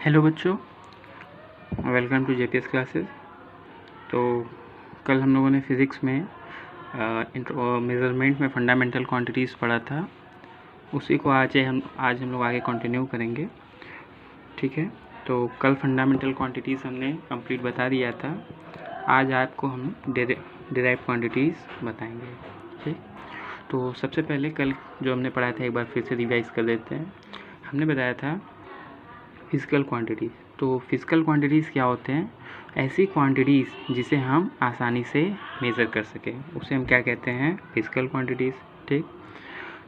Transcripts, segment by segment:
Hello बच्चों, welcome to JPS classes. तो कल हम लोगों ने फिज़िक्स में मेज़रमेंट में फंडामेंटल क्वांटिटीज़ पढ़ा था। उसी को आज हम लोग आगे कंटिन्यू करेंगे। ठीक है, तो कल फंडामेंटल क्वांटिटीज़ हमने कंप्लीट बता दिया था। आज आपको हम डिराइव क्वांटिटीज़ बताएंगे। ठीक, तो सबसे पहले कल जो हमने पढ़ा था एक बार फिर से रिवाइज कर देते हैं। हमने बताया था फिज़िकल क्वांटिटीज़। तो फिज़िकल क्वांटिटीज़ क्या होते हैं? ऐसी क्वांटिटीज़ जिसे हम आसानी से मेज़र कर सकें, उसे हम क्या कहते हैं? Physical quantities. ठीक,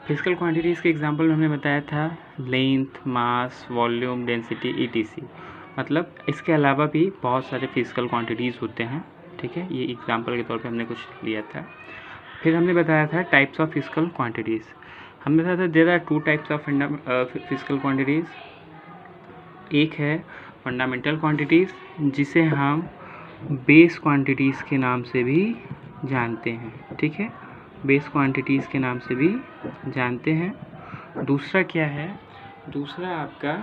फिज़िकल क्वांटिटीज़ के एग्जांपल हमने बताया था लेंथ, मास, वॉल्यूम, डेंसिटी, ईटीसी। मतलब इसके अलावा भी बहुत सारे फिज़िकल क्वांटिटीज़ होते हैं। ठीक है, ये एग्जांपल के तौर पे हमने कुछ लिया था। फिर हमने बताया था टाइप्स ऑफ फिज़िकल क्वांटिटीज़। हमने बताया था there are two types of physical quantities. एक है फंडामेंटल क्वांटिटीज़, जिसे हम बेस क्वांटिटीज़ के नाम से भी जानते हैं। ठीक है, बेस क्वांटिटीज़ के नाम से भी जानते हैं। दूसरा क्या है? दूसरा आपका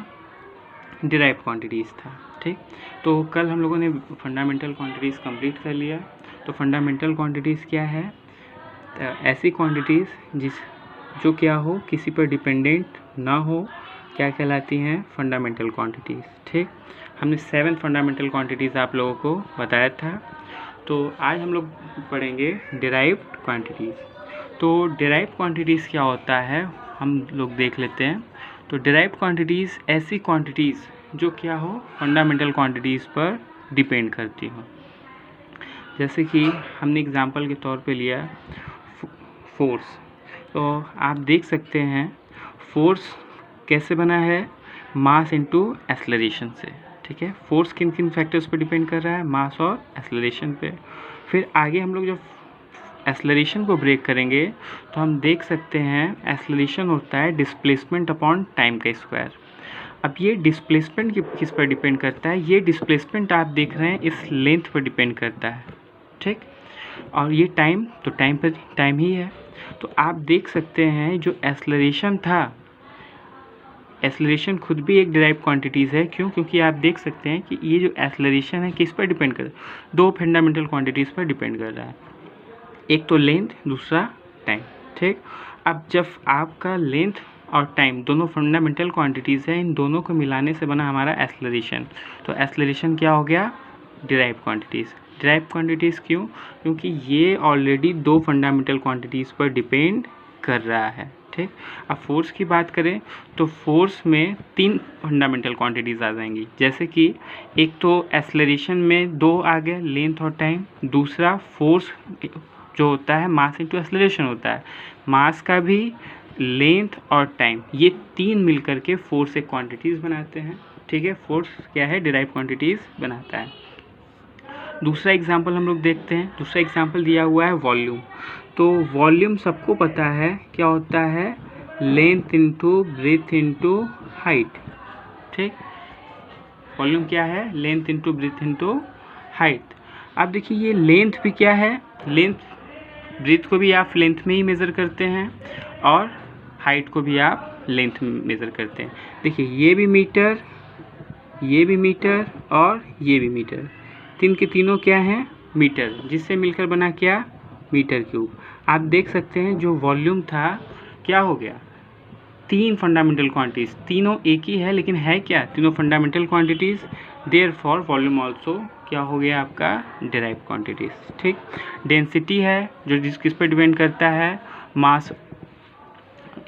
डिराइव क्वांटिटीज़ था। ठीक, तो कल हम लोगों ने फंडामेंटल क्वांटिटीज़ कंप्लीट कर लिया। तो फंडामेंटल क्वांटिटीज़ क्या है? ऐसी क्वांटिटीज़ जो क्या हो, किसी पर डिपेंडेंट ना हो, क्या कहलाती हैं? Fundamental quantities. ठीक, हमने 7 फंडामेंटल क्वांटिटीज़ आप लोगों को बताया था। तो आज हम लोग पढ़ेंगे डिराइव्ड क्वांटिटीज़। तो डिराइव्ड क्वांटिटीज़ क्या होता है, हम लोग देख लेते हैं। तो डिराइव्ड क्वांटिटीज़ ऐसी क्वांटिटीज़ जो क्या हो, फंडामेंटल क्वांटिटीज़ पर डिपेंड करती हो। जैसे कि हमने एग्जांपल के तौर पे लिया फोर्स। तो आप देख सकते हैं फोर्स कैसे बना है? मास इनटू एक्सेलरेशन से। ठीक है, फोर्स किन किन फैक्टर्स पर डिपेंड कर रहा है? मास और एक्सेलरेशन पे। फिर आगे हम लोग जब एक्सेलरेशन को ब्रेक करेंगे तो हम देख सकते हैं एक्सेलरेशन होता है डिस्प्लेसमेंट अपॉन टाइम का स्क्वायर। अब ये डिस्प्लेसमेंट किस पर डिपेंड करता है? ये डिस्प्लेसमेंट आप देख रहे हैं इस लेंथ पर डिपेंड करता है। ठीक, और ये टाइम, तो टाइम ही है। तो आप देख सकते हैं जो एक्सेलरेशन था, एक्सेलरेशन खुद भी एक डिराइव क्वांटिटीज़ है। क्यों? क्योंकि आप देख सकते हैं कि ये जो एक्सेलरेशन है किस पर डिपेंड कर रहा है? दो फंडामेंटल क्वांटिटीज़ पर डिपेंड कर रहा है, एक तो लेंथ, दूसरा टाइम। ठीक, अब जब आपका लेंथ और टाइम दोनों फंडामेंटल क्वांटिटीज़ हैं, इन दोनों को मिलाने से बना हमारा एक्सेलरेशन। तो एक्सेलरेशन क्या हो गया? Derive quantities. डिराइव क्वांटिटीज़ क्यों? क्योंकि ये ऑलरेडी दो फंडामेंटल क्वांटिटीज़ पर डिपेंड कर रहा है। ठीक, अब फोर्स की बात करें तो फोर्स में 3 फंडामेंटल क्वांटिटीज़ आ जाएंगी। जैसे कि एक तो एक्सेलरेशन में 2 आ गए, लेंथ और टाइम। दूसरा फोर्स जो होता है मास इंटू एक्सेलरेशन होता है, मास का भी, लेंथ और टाइम, ये 3 मिलकर के फोर्स एक क्वांटिटीज़ बनाते हैं। ठीक है, फोर्स क्या है? डिराइव क्वांटिटीज़ बनाता है। दूसरा एग्जाम्पल हम लोग देखते हैं। दूसरा एग्जाम्पल दिया हुआ है वॉल्यूम। तो वॉल्यूम सबको पता है क्या होता है? Length into breadth into height. ठीक, वॉल्यूम क्या है? Length into breadth into height. अब देखिए ये लेंथ भी क्या है? लेंथ, ब्रेथ को भी आप लेंथ में ही मेज़र करते हैं और हाइट को भी आप लेंथ में मेज़र करते हैं। देखिए ये भी मीटर, ये भी मीटर और ये भी मीटर, तीन के तीनों क्या हैं? मीटर, जिससे मिलकर बना क्या? Metre cube. आप देख सकते हैं जो वॉल्यूम था क्या हो गया? 3 फंडामेंटल क्वांटिटीज़, तीनों एक ही है लेकिन है क्या? तीनों fundamental quantities. Therefore volume also क्या हो गया आपका? Derive quantities. ठीक, डेंसिटी है जो किस पर डिपेंड करता है? मास,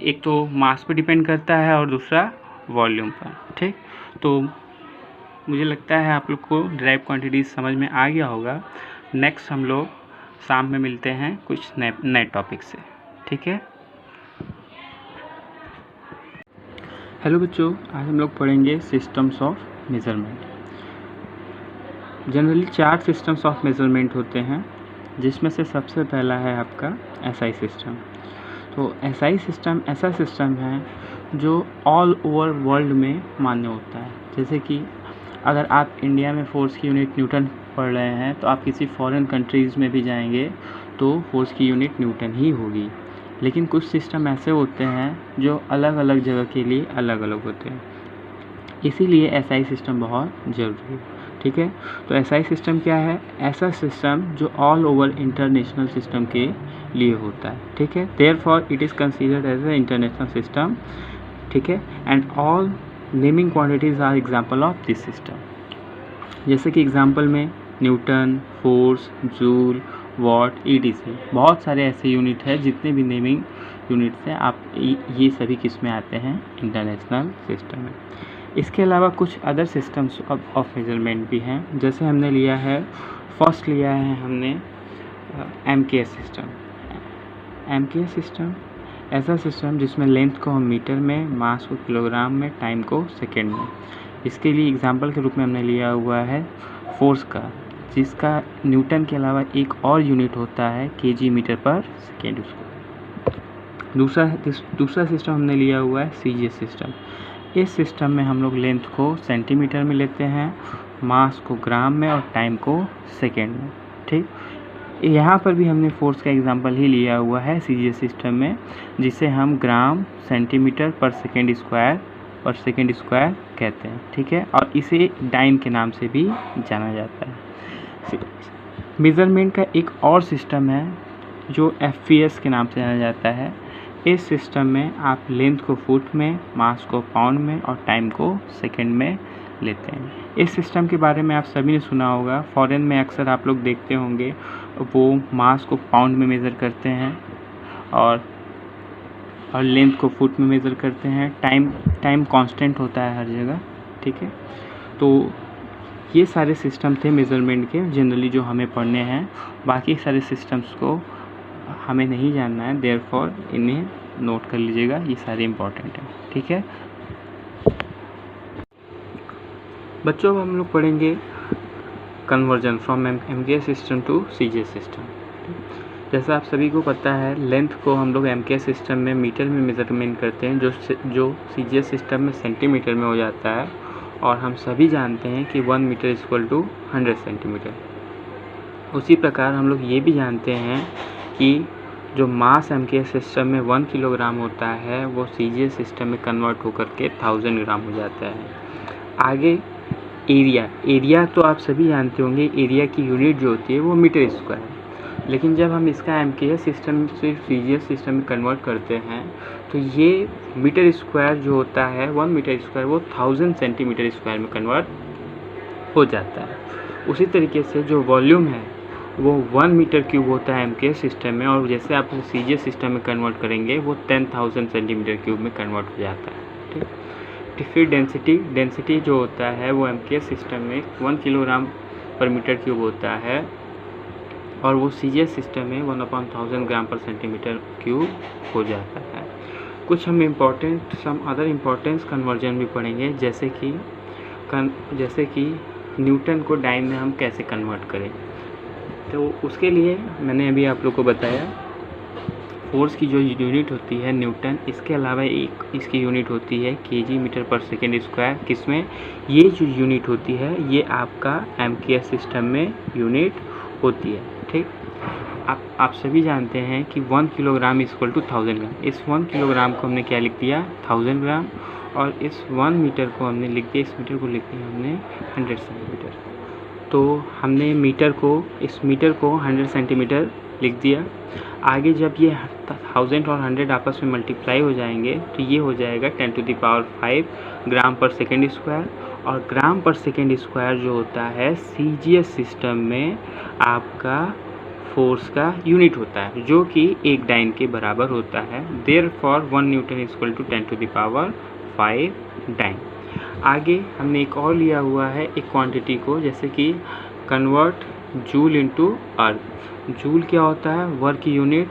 एक तो मास पर डिपेंड करता है और दूसरा वॉल्यूम पर। ठीक, तो मुझे लगता है आप लोग को डिराइव क्वांटिटीज़ समझ में आ गया होगा। नेक्स्ट हम लोग शाम में मिलते हैं कुछ नए टॉपिक से। ठीक है, हेलो बच्चों, आज हम लोग पढ़ेंगे systems of measurement. Generally 4 systems of measurement होते हैं, जिसमें से सबसे पहला है आपका एसआई सिस्टम। तो एसआई सिस्टम ऐसा सिस्टम है जो ऑल ओवर वर्ल्ड में मान्य होता है। जैसे कि अगर आप इंडिया में फोर्स की यूनिट न्यूटन पढ़ रहे हैं तो आप किसी फॉरेन कंट्रीज़ में भी जाएंगे तो फोर्स की यूनिट न्यूटन ही होगी। लेकिन कुछ सिस्टम ऐसे होते हैं जो अलग अलग जगह के लिए अलग अलग होते हैं। इसीलिए एसआई सिस्टम बहुत ज़रूरी है। ठीक है, तो एसआई सिस्टम क्या है? ऐसा सिस्टम जो ऑल ओवर इंटरनेशनल सिस्टम के लिए होता है। ठीक है, therefore it is considered as a international system. ठीक है, and all naming quantities are example of this system. जैसे कि एग्जांपल में newton, force, joule, watt, ETC, बहुत सारे ऐसे यूनिट है, जितने भी नेमिंग यूनिट्स हैं आप ये सभी किस में आते हैं? इंटरनेशनल सिस्टम में। इसके अलावा कुछ अदर सिस्टम्स ऑफ मेजरमेंट भी हैं। जैसे हमने लिया है, फर्स्ट लिया है हमने एमकेएस सिस्टम। एमकेएस सिस्टम ऐसा सिस्टम जिसमें लेंथ को हम मीटर में, मास को किलोग्राम में, टाइम को सेकेंड में। इसके लिए एग्जांपल के रूप में हमने लिया हुआ है फोर्स का, जिसका न्यूटन के अलावा एक और यूनिट होता है केजी मीटर पर सेकेंड उसको। दूसरा सिस्टम हमने लिया हुआ है सीजीएस सिस्टम। इस सिस्टम में हम लोग लेंथ को सेंटीमीटर में लेते हैं, मास को ग्राम में और टाइम को सेकेंड में। ठीक, यहाँ पर भी हमने फोर्स का एग्जांपल ही लिया हुआ है सीजीएस सिस्टम में, जिसे हम ग्राम सेंटीमीटर पर सेकेंड स्क्वायर कहते हैं। ठीक है, और इसे डाइन के नाम से भी जाना जाता है। मेज़रमेंट का एक और सिस्टम है जो एफपीएस के नाम से जाना जाता है। इस सिस्टम में आप लेंथ को फुट में, मास को पाउंड में और टाइम को सेकंड में लेते हैं। इस सिस्टम के बारे में आप सभी ने सुना होगा। फॉरेन में अक्सर आप लोग देखते होंगे, वो मास को पाउंड में मेज़र करते हैं और लेंथ को फुट में मेज़र करते हैं। टाइम कांस्टेंट होता है हर जगह। ठीक है, तो ये सारे सिस्टम थे मेज़रमेंट के जनरली जो हमें पढ़ने हैं। बाकी सारे सिस्टम्स को हमें नहीं जानना है, देयरफॉर इन्हें नोट कर लीजिएगा, ये सारे इम्पॉर्टेंट हैं। ठीक है बच्चों, अब हम लोग पढ़ेंगे conversion from MKS system to CGS system. जैसा आप सभी को पता है, लेंथ को हम लोग एमकेएस सिस्टम में मीटर में मेजरमेंट करते हैं, जो सीजीएस सिस्टम में सेंटीमीटर में हो जाता है। और हम सभी जानते हैं कि 1 मीटर इक्वल टू 100 सेंटीमीटर। उसी प्रकार हम लोग ये भी जानते हैं कि जो मास एमकेएस सिस्टम में 1 किलोग्राम होता है, वो सीजीएस सिस्टम में कन्वर्ट होकर के 1000 ग्राम हो जाता है। आगे एरिया तो आप सभी जानते होंगे, एरिया की यूनिट जो होती है वो मीटर स्क्वायर है। लेकिन जब हम इसका एमकेएस सिस्टम से सीजीएस सिस्टम में कन्वर्ट करते हैं, तो ये मीटर स्क्वायर जो होता है, 1 मीटर स्क्वायर, वो 1000 सेंटीमीटर स्क्वायर में कन्वर्ट हो जाता है। उसी तरीके से जो वॉल्यूम है वो 1 मीटर क्यूब होता है एमकेएस सिस्टम में, और जैसे आप उसे सीजीएस सिस्टम में कन्वर्ट करेंगे वो 10,000 सेंटीमीटर क्यूब में कन्वर्ट हो जाता है। ठीक, फिर डेंसिटी जो होता है वो एमकेएस सिस्टम में 1 किलोग्राम पर मीटर क्यूब होता है, और वो सीजीएस सिस्टम में 1/1000 ग्राम पर सेंटीमीटर क्यूब हो जाता है। कुछ हम सम अदर इम्पोर्टेंस कन्वर्जन भी पढ़ेंगे, जैसे कि न्यूटन को डाइन में हम कैसे कन्वर्ट करें। तो उसके लिए मैंने अभी आप लोग को बताया, फोर्स की जो यूनिट होती है न्यूटन, इसके अलावा एक इसकी यूनिट होती है केजी मीटर पर सेकेंड स्क्वायर। किसमें? ये जो यूनिट होती है ये आपका एमकेएस सिस्टम में यूनिट होती है। ठीक, आप सभी जानते हैं कि 1 किलोग्राम इक्वल टू 1000 ग्राम। इस 1 किलोग्राम को हमने क्या लिख दिया? 1000 ग्राम। और इस 1 मीटर को हमने लिख दिया, इस मीटर को लिख दिया हमने 100 सेंटीमीटर। तो हमने इस मीटर को 100 सेंटीमीटर लिख दिया। आगे जब ये 1000 और 100 आपस में मल्टीप्लाई हो जाएंगे तो ये हो जाएगा 10⁵ ग्राम पर सेकेंड स्क्वायर। और ग्राम पर सेकेंड स्क्वायर जो होता है सीजीएस सिस्टम में आपका फोर्स का यूनिट होता है, जो कि 1 डाइन के बराबर होता है। Therefore 1 newton equal to 10⁵ dyne. आगे हमने एक और लिया हुआ है एक क्वांटिटी को, जैसे कि कन्वर्ट जूल इनटू अर्थ। जूल क्या होता है? वर्क यूनिट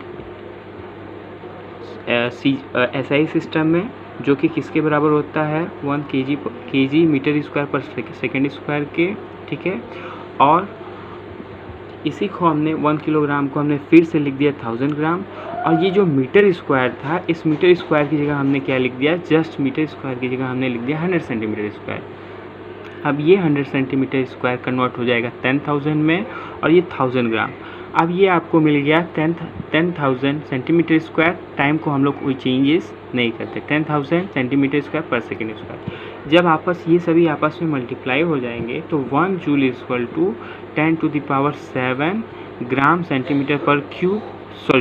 एसआई सिस्टम में, जो कि किसके बराबर होता है? 1 केजी मीटर स्क्वायर पर सेकेंड स्क्वायर के। ठीक है, और इसी को हमने 1 किलोग्राम को हमने फिर से लिख दिया 1000 ग्राम। और ये जो मीटर स्क्वायर था, इस मीटर स्क्वायर की जगह हमने क्या लिख दिया? जस्ट मीटर स्क्वायर की जगह हमने लिख दिया 100 सेंटीमीटर स्क्वायर। अब ये 100 सेंटीमीटर स्क्वायर कन्वर्ट हो जाएगा 10,000 में, और ये 1000 ग्राम। अब ये आपको मिल गया 10,000 सेंटीमीटर स्क्वायर। टाइम को हम लोग कोई चेंजेस नहीं करते, 10,000 सेंटीमीटर स्क्वायर पर सेकेंड स्क्वायर। जब ये सभी आपस में मल्टीप्लाई हो जाएंगे तो 1 joule equal to 10⁷ gram centimetre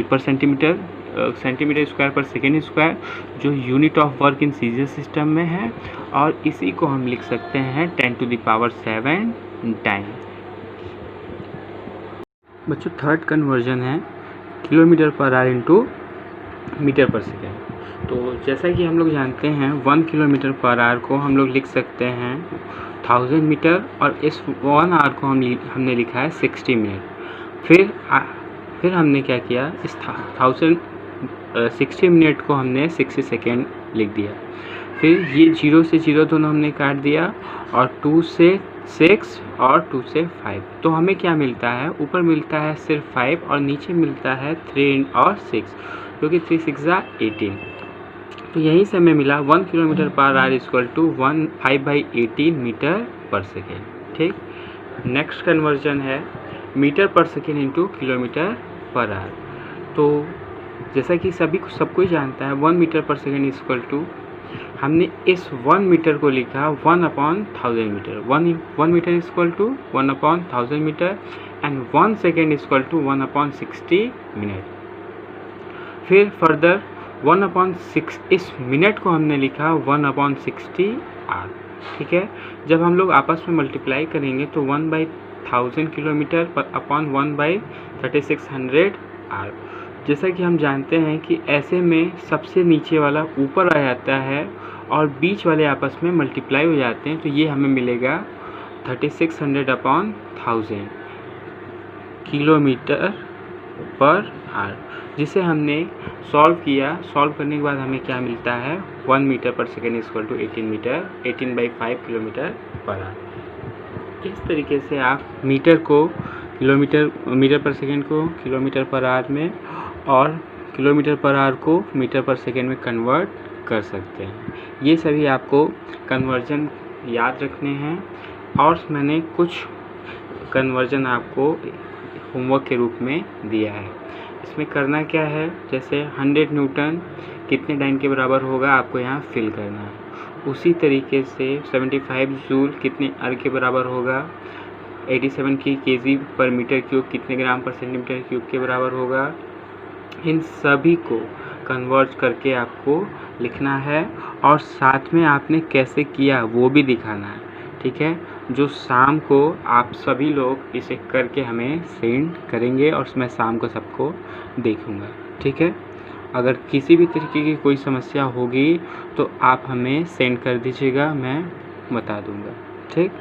पर सेंटीमीटर स्क्वायर पर सेकेंड स्क्वायर, जो unit of work in CGS system में है, और इसी को हम लिख सकते हैं 10⁷ टाइम। बच्चों थर्ड कन्वर्जन है किलोमीटर पर आवर इंटू मीटर पर सेकेंड। तो जैसा कि हम लोग जानते हैं 1 किलोमीटर पर आवर को हम लोग लिख सकते हैं 1000 मीटर, और इस 1 आवर को हमने लिखा है 60 मिनट। फिर हमने क्या किया, इस 60 मिनट को हमने 60 सेकेंड लिख दिया। फिर ये 0 से 0 दोनों हमने काट दिया, और 2 से 6 और 2 से 5। तो हमें क्या मिलता है, ऊपर मिलता है सिर्फ 5 और नीचे मिलता है 3 और 6, क्योंकि 3 6 18। तो यहीं से हमें मिला 1 किलोमीटर पर आवर इक्वल टू 5/18 मीटर पर सेकेंड। ठीक, नेक्स्ट कन्वर्जन है मीटर पर सेकेंड इंटू किलोमीटर पर आवर। तो जैसा कि सबको ही जानता है 1 मीटर पर सेकेंड इक्वल टू, हमने इस 1 मीटर को लिखा 1/1000 metre. 1 metre equal to 1/1000 metre, and 1 second equal to 1/60 minute. फिर फर्दर 1/6 इस मिनट को हमने लिखा 1/60 आर। ठीक है, जब हम लोग आपस में मल्टीप्लाई करेंगे तो 1/1000 किलोमीटर अपॉन 1/3600 आर। जैसा कि हम जानते हैं कि ऐसे में सबसे नीचे वाला ऊपर आ जाता है और बीच वाले आपस में मल्टीप्लाई हो जाते हैं, तो ये हमें मिलेगा 3600/1000 किलोमीटर पर आवर, जिसे हमने सॉल्व किया। सॉल्व करने के बाद हमें क्या मिलता है, 1 मीटर पर सेकेंड इक्वल टू 18/5 किलोमीटर पर आवर। इस तरीके से आप मीटर पर सेकेंड को किलोमीटर पर आवर में, और किलोमीटर पर आवर को मीटर पर सेकेंड में कन्वर्ट कर सकते हैं। ये सभी आपको कन्वर्जन याद रखने हैं, और मैंने कुछ कन्वर्जन आपको होमवर्क के रूप में दिया है। इसमें करना क्या है, जैसे 100 न्यूटन कितने टाइम के बराबर होगा आपको यहाँ फिल करना है। उसी तरीके से 75 जूल कितने अर्ग के बराबर होगा, 87 की केजी पर मीटर क्यूब कितने ग्राम पर सेंटीमीटर क्यूब के बराबर होगा। इन सभी को कन्वर्ट करके आपको लिखना है, और साथ में आपने कैसे किया वो भी दिखाना है। ठीक है, जो शाम को आप सभी लोग इसे करके हमें सेंड करेंगे, और मैं शाम को सबको देखूंगा। ठीक है, अगर किसी भी तरीके की कोई समस्या होगी तो आप हमें सेंड कर दीजिएगा, मैं बता दूंगा। ठीक,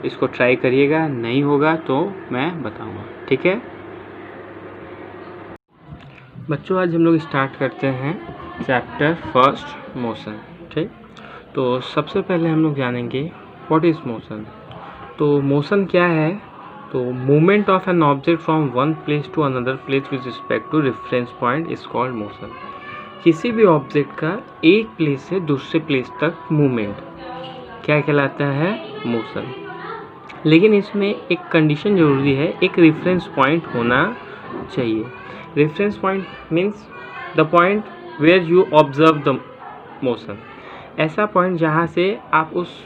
इसको ट्राई करिएगा, नहीं होगा तो मैं बताऊंगा। ठीक है बच्चों, आज हम लोग स्टार्ट करते हैं चैप्टर फर्स्ट, मोशन। ठीक, तो सबसे पहले हम लोग जानेंगे व्हाट इज़ मोशन। तो मोशन क्या है, तो movement of an object from one place to another place with respect to reference point is called motion. किसी भी ऑब्जेक्ट का एक प्लेस से दूसरे प्लेस तक मूवमेंट क्या कहलाता है, मोशन। लेकिन इसमें एक कंडीशन ज़रूरी है, एक रेफरेंस पॉइंट होना चाहिए। Reference point means the point where you observe the motion. ऐसा पॉइंट जहाँ से आप उस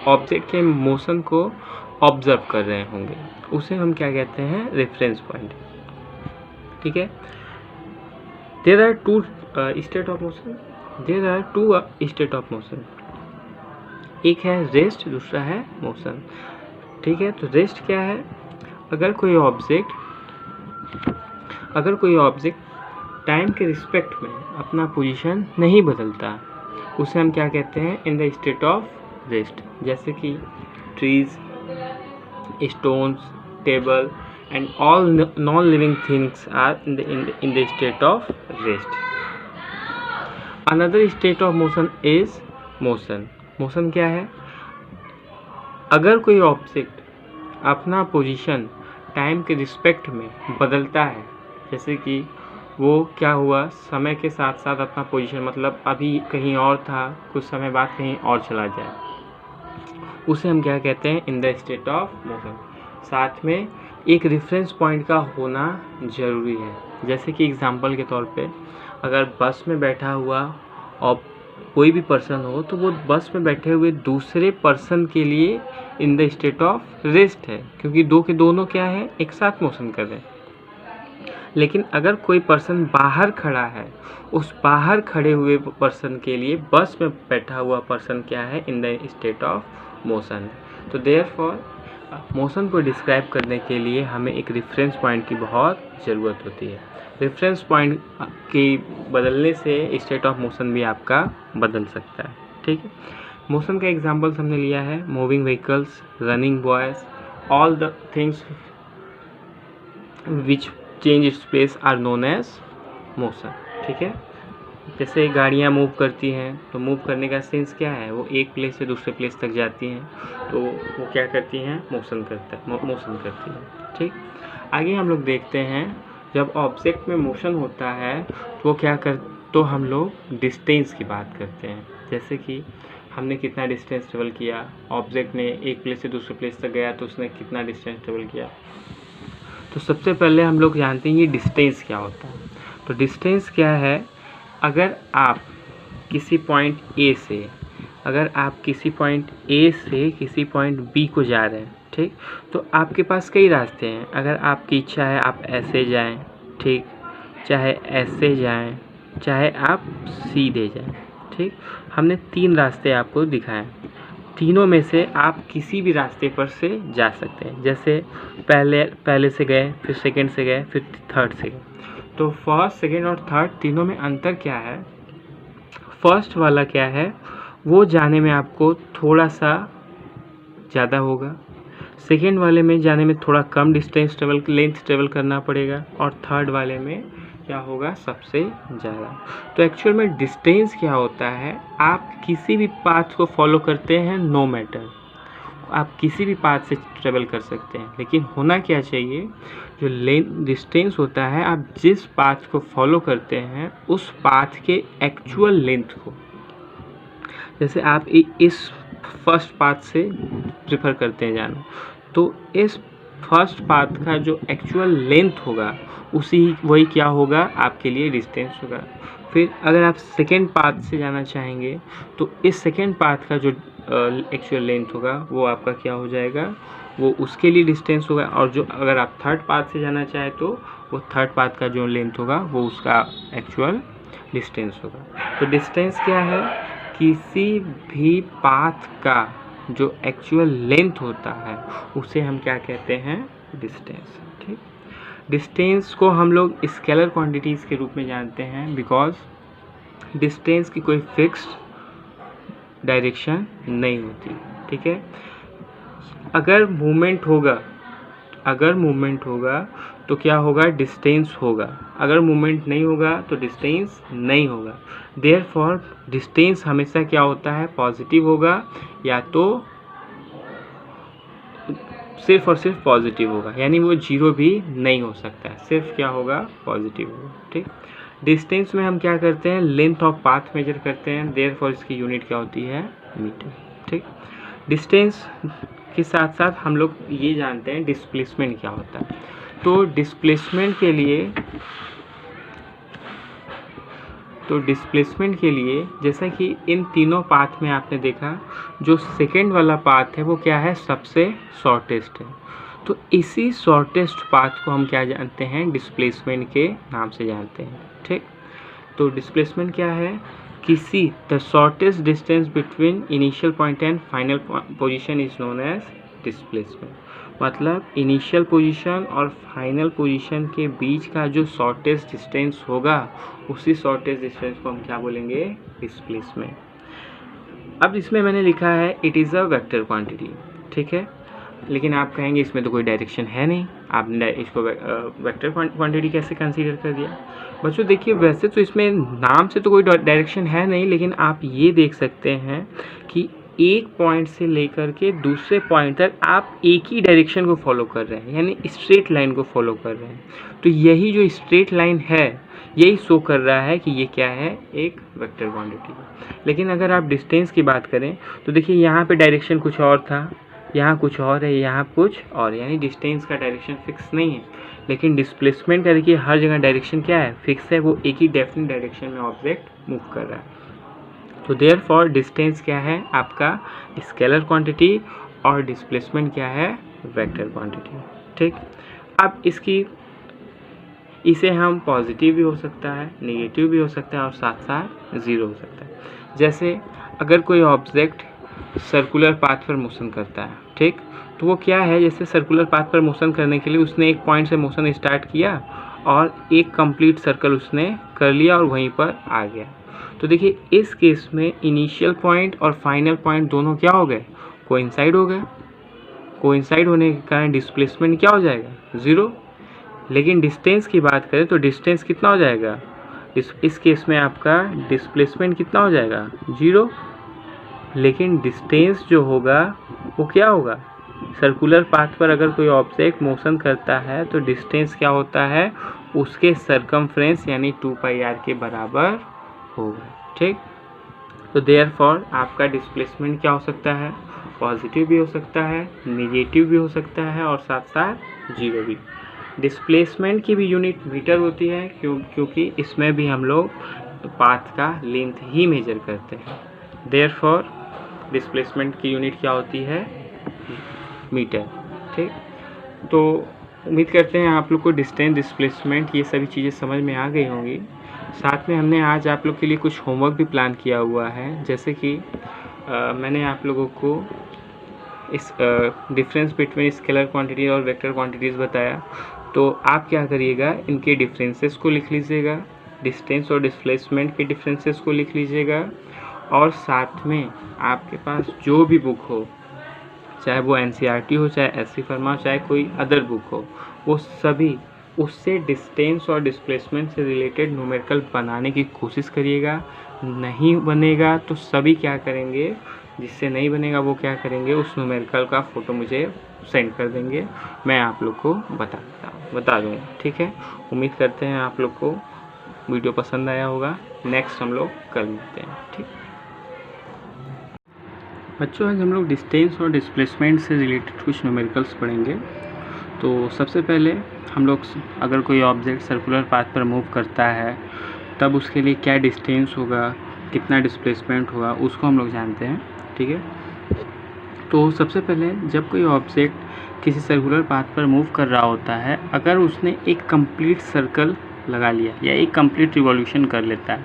ऑब्जेक्ट के मोशन को ऑब्जर्व कर रहे होंगे, उसे हम क्या कहते हैं, रेफरेंस पॉइंट। ठीक है, there are two state of motion. There are two state of motion, एक है रेस्ट, दूसरा है मोशन। ठीक है, तो रेस्ट क्या है, अगर कोई ऑब्जेक्ट टाइम के रिस्पेक्ट में अपना पोजीशन नहीं बदलता, उसे हम क्या कहते हैं, in the state of rest. जैसे कि trees, stones, table and all non living things are in the state of rest. Another state of motion is motion. Motion क्या है, अगर कोई ऑब्जेक्ट अपना पोजीशन टाइम के रिस्पेक्ट में बदलता है, जैसे कि वो क्या हुआ, समय के साथ साथ अपना पोजीशन, मतलब अभी कहीं और था, कुछ समय बाद कहीं और चला जाए, उसे हम क्या कहते हैं, in the state of motion. साथ में एक रेफरेंस पॉइंट का होना ज़रूरी है। जैसे कि एग्जांपल के तौर पे, अगर बस में बैठा हुआ कोई भी पर्सन हो तो वो बस में बैठे हुए दूसरे पर्सन के लिए इन द स्टेट ऑफ रेस्ट है, क्योंकि दो के दोनों क्या है, एक साथ मोशन कर रहे हैं। लेकिन अगर कोई पर्सन बाहर खड़ा है, उस बाहर खड़े हुए पर्सन के लिए बस में बैठा हुआ पर्सन क्या है, इन द स्टेट ऑफ मोशन है। तो देयरफॉर मोशन को डिस्क्राइब करने के लिए हमें एक रेफरेंस पॉइंट की बहुत ज़रूरत होती है। रेफरेंस पॉइंट की बदलने से स्टेट ऑफ मोशन भी आपका बदल सकता है। ठीक है, मोशन का एग्जांपल्स हमने लिया है, moving vehicles, running boys, all the things which change its place are known as motion. ठीक है, जैसे गाड़ियाँ मूव करती हैं तो मूव करने का सेंस क्या है, वो एक प्लेस से दूसरे प्लेस तक जाती हैं, तो वो क्या करती हैं, मोशन करती हैं। ठीक, आगे हम लोग देखते हैं जब ऑब्जेक्ट में मोशन होता है तो हम लोग डिस्टेंस की बात करते हैं। जैसे कि हमने कितना डिस्टेंस ट्रेवल किया, ऑब्जेक्ट ने एक प्लेस से दूसरे प्लेस तक गया तो उसने कितना डिस्टेंस ट्रेवल किया। तो सबसे पहले हम लोग जानते हैं ये डिस्टेंस क्या होता है। तो डिस्टेंस क्या है, अगर आप किसी पॉइंट ए से किसी पॉइंट बी को जा रहे हैं, ठीक, तो आपके पास कई रास्ते हैं। अगर आपकी इच्छा है आप ऐसे जाएं, ठीक, चाहे ऐसे जाएं, चाहे आप सीधे जाएं। ठीक, हमने 3 रास्ते आपको दिखाए, तीनों में से आप किसी भी रास्ते पर से जा सकते हैं। जैसे पहले से गए, फिर सेकंड से गए, फिर थर्ड से गए। तो फर्स्ट, सेकंड और थर्ड तीनों में अंतर क्या है, फर्स्ट वाला क्या है, वो जाने में आपको थोड़ा सा ज़्यादा होगा, सेकंड वाले में जाने में थोड़ा कम लेंथ ट्रेवल करना पड़ेगा, और थर्ड वाले में क्या होगा, सबसे ज़्यादा। तो एक्चुअल में डिस्टेंस क्या होता है, आप किसी भी पाथ को फॉलो करते हैं, नो मैटर, आप किसी भी पाथ से ट्रेवल कर सकते हैं, लेकिन होना क्या चाहिए, जो डिस्टेंस होता है, आप जिस पाथ को फॉलो करते हैं उस पाथ के एक्चुअल लेंथ को, जैसे आप इस फर्स्ट पाथ से प्रेफर करते हैं जाना, तो इस फर्स्ट पाथ का जो एक्चुअल लेंथ होगा वही क्या होगा, आपके लिए डिस्टेंस होगा। फिर अगर आप सेकेंड पाथ से जाना चाहेंगे तो इस सेकेंड पाथ का जो एक्चुअल लेंथ होगा वो आपका क्या हो जाएगा, वो उसके लिए डिस्टेंस होगा। और जो अगर आप थर्ड पाथ से जाना चाहें तो वो थर्ड पाथ का जो लेंथ होगा वो उसका एक्चुअल डिस्टेंस होगा। तो डिस्टेंस क्या है, किसी भी पाथ का जो एक्चुअल लेंथ होता है उसे हम क्या कहते हैं, डिस्टेंस। ठीक, डिस्टेंस को हम लोग स्केलर क्वांटिटीज़ के रूप में जानते हैं, बिकॉज डिस्टेंस की कोई फिक्स्ड डायरेक्शन नहीं होती। ठीक है, अगर मूवमेंट होगा तो क्या होगा, डिस्टेंस होगा, अगर मूवमेंट नहीं होगा तो डिस्टेंस नहीं होगा। देयरफॉर डिस्टेंस हमेशा क्या होता है, पॉजिटिव होगा, या तो सिर्फ और सिर्फ पॉजिटिव होगा, यानी वो जीरो भी नहीं हो सकता है, सिर्फ क्या होगा, पॉजिटिव होगा। ठीक, डिस्टेंस में हम क्या करते हैं, लेंथ ऑफ पाथ मेजर करते हैं, देयरफॉर इसकी यूनिट क्या होती है, मीटर। ठीक, डिस्टेंस के साथ साथ हम लोग ये जानते हैं डिस्प्लेसमेंट क्या होता है। तो डिस्प्लेसमेंट के लिए जैसा कि इन तीनों पाथ में आपने देखा, जो सेकेंड वाला पाथ है वो क्या है, सबसे शॉर्टेस्ट है। तो इसी शॉर्टेस्ट पाथ को हम क्या जानते हैं, डिस्प्लेसमेंट के नाम से जानते हैं। ठीक, तो डिस्प्लेसमेंट क्या है, the shortest distance between initial point and final position is known as displacement. मतलब इनिशियल पोजीशन और फाइनल पोजीशन के बीच का जो शॉर्टेस्ट डिस्टेंस होगा, उसी शॉर्टेस्ट डिस्टेंस को हम क्या बोलेंगे, डिस्प्लेसमेंट। अब इसमें मैंने लिखा है it is a vector quantity. ठीक है, लेकिन आप कहेंगे इसमें तो कोई डायरेक्शन है नहीं, आपने इसको वेक्टर क्वांटिटी कैसे कंसीडर कर दिया। बच्चों देखिए, वैसे तो इसमें नाम से तो कोई डायरेक्शन है नहीं, लेकिन आप ये देख सकते हैं कि एक पॉइंट से लेकर के दूसरे पॉइंट तक आप एक ही डायरेक्शन को फॉलो कर रहे हैं, यानी स्ट्रेट लाइन को फॉलो कर रहे हैं। तो यही जो स्ट्रेट लाइन है यही शो कर रहा है कि ये क्या है, एक वेक्टर क्वांटिटी है। लेकिन अगर आप डिस्टेंस की बात करें तो देखिए यहाँ पे डायरेक्शन कुछ और था, यहाँ कुछ और है, यहाँ कुछ और, यानी डिस्टेंस का डायरेक्शन फिक्स नहीं है। लेकिन डिस्प्लेसमेंट का देखिए हर जगह डायरेक्शन क्या है, फिक्स है, वो एक ही डेफिनेट डायरेक्शन में ऑब्जेक्ट मूव कर रहा है। तो देयरफॉर डिस्टेंस क्या है आपका स्केलर क्वांटिटी और डिस्प्लेसमेंट क्या है वेक्टर क्वांटिटी। ठीक, अब इसे हम पॉजिटिव भी हो सकता है, नेगेटिव भी हो सकता है और साथ साथ ज़ीरो हो सकता है। जैसे अगर कोई ऑब्जेक्ट सर्कुलर पाथ पर मोशन करता है, ठीक, तो वो क्या है, जैसे सर्कुलर पाथ पर मोशन करने के लिए उसने एक पॉइंट से मोशन स्टार्ट किया और एक कंप्लीट सर्कल उसने कर लिया और वहीं पर आ गया। तो देखिए इस केस में इनिशियल पॉइंट और फाइनल पॉइंट दोनों क्या हो गए, कोइंसाइड हो गए। कोइंसाइड होने के कारण डिस्प्लेसमेंट क्या हो जाएगा, ज़ीरो। लेकिन डिस्टेंस की बात करें तो डिस्टेंस कितना हो जाएगा, इस केस में आपका डिस्प्लेसमेंट कितना हो जाएगा, ज़ीरो। लेकिन डिस्टेंस जो होगा वो क्या होगा, सर्कुलर पाथ पर अगर कोई ऑब्जेक्ट मोशन करता है तो डिस्टेंस क्या होता है, उसके सरकमफ्रेंस यानी 2πr के बराबर होगा। ठीक, तो देयरफॉर आपका डिस्प्लेसमेंट क्या हो सकता है, पॉजिटिव भी हो सकता है, नेगेटिव भी हो सकता है और साथ साथ जीरो भी। डिस्प्लेसमेंट की भी यूनिट मीटर होती है क्योंकि इसमें भी हम लोग पाथ का लेंथ ही मेजर करते हैं। देयरफॉर डिस्प्लेसमेंट की यूनिट क्या होती है, मीटर। ठीक, तो उम्मीद करते हैं आप लोग को डिस्टेंस, डिस्प्लेसमेंट ये सभी चीज़ें समझ में आ गई होंगी। साथ में हमने आज आप लोग के लिए कुछ होमवर्क भी प्लान किया हुआ है, जैसे कि मैंने आप लोगों को इस डिफरेंस बिटवीन स्केलर क्वांटिटी और वेक्टर क्वांटिटीज़ बताया। तो आप क्या करिएगा, इनके डिफरेंसेस को लिख लीजिएगा, डिस्टेंस और डिस्प्लेसमेंट के डिफरेंसेस को लिख लीजिएगा और साथ में आपके पास जो भी बुक हो, चाहे वो NCERT हो, चाहे SC फर्मा, चाहे कोई अदर बुक हो, वो सभी उससे डिस्टेंस और डिस्प्लेसमेंट से रिलेटेड न्यूमेरिकल बनाने की कोशिश करिएगा। नहीं बनेगा तो सभी क्या करेंगे, जिससे नहीं बनेगा वो क्या करेंगे, उस न्यूमेरिकल का फ़ोटो मुझे सेंड कर देंगे, मैं आप लोग को बता दूँगा। ठीक है, उम्मीद करते हैं आप लोग को वीडियो पसंद आया होगा। नेक्स्ट हम लोग कल मिलते हैं। ठीक बच्चों, आज हम लोग डिस्टेंस और डिस्प्लेसमेंट से रिलेटेड कुछ न्यूमेरिकल्स पढ़ेंगे। तो सबसे पहले हम लोग, अगर कोई ऑब्जेक्ट सर्कुलर पाथ पर मूव करता है तब उसके लिए क्या डिस्टेंस होगा, कितना डिस्प्लेसमेंट होगा, उसको हम लोग जानते हैं। ठीक है, तो सबसे पहले जब कोई ऑब्जेक्ट किसी सर्कुलर पाथ पर मूव कर रहा होता है, अगर उसने एक कंप्लीट सर्कल लगा लिया या एक कंप्लीट रिवॉल्यूशन कर लेता है,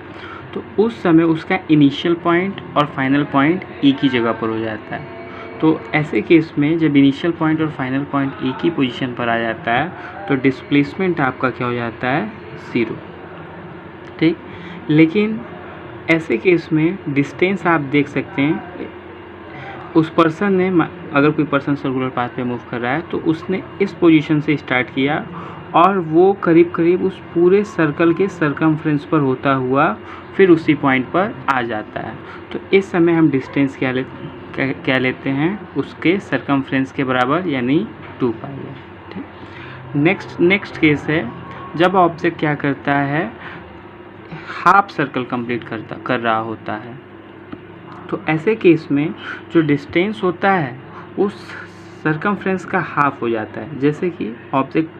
तो उस समय उसका इनिशियल पॉइंट और फाइनल पॉइंट एक ही जगह पर हो जाता है। तो ऐसे केस में जब इनिशियल पॉइंट और फाइनल पॉइंट एक ही पोजीशन पर आ जाता है तो डिस्प्लेसमेंट आपका क्या हो जाता है, ज़ीरो। ठीक, लेकिन ऐसे केस में डिस्टेंस आप देख सकते हैं, उस पर्सन ने, अगर कोई पर्सन सर्कुलर पाथ पे मूव कर रहा है तो उसने इस पोजीशन से स्टार्ट किया और वो करीब करीब उस पूरे सर्कल के सरकमफ्रेंस पर होता हुआ फिर उसी पॉइंट पर आ जाता है। तो इस समय हम डिस्टेंस क्या लेते हैं, उसके सरकमफ्रेंस के बराबर यानी 2πr। ठीक, नेक्स्ट केस है जब ऑब्जेक्ट क्या करता है, हाफ सर्कल कंप्लीट कर रहा होता है। तो ऐसे केस में जो डिस्टेंस होता है उस सरकमफ्रेंस का हाफ हो जाता है। जैसे कि ऑब्जेक्ट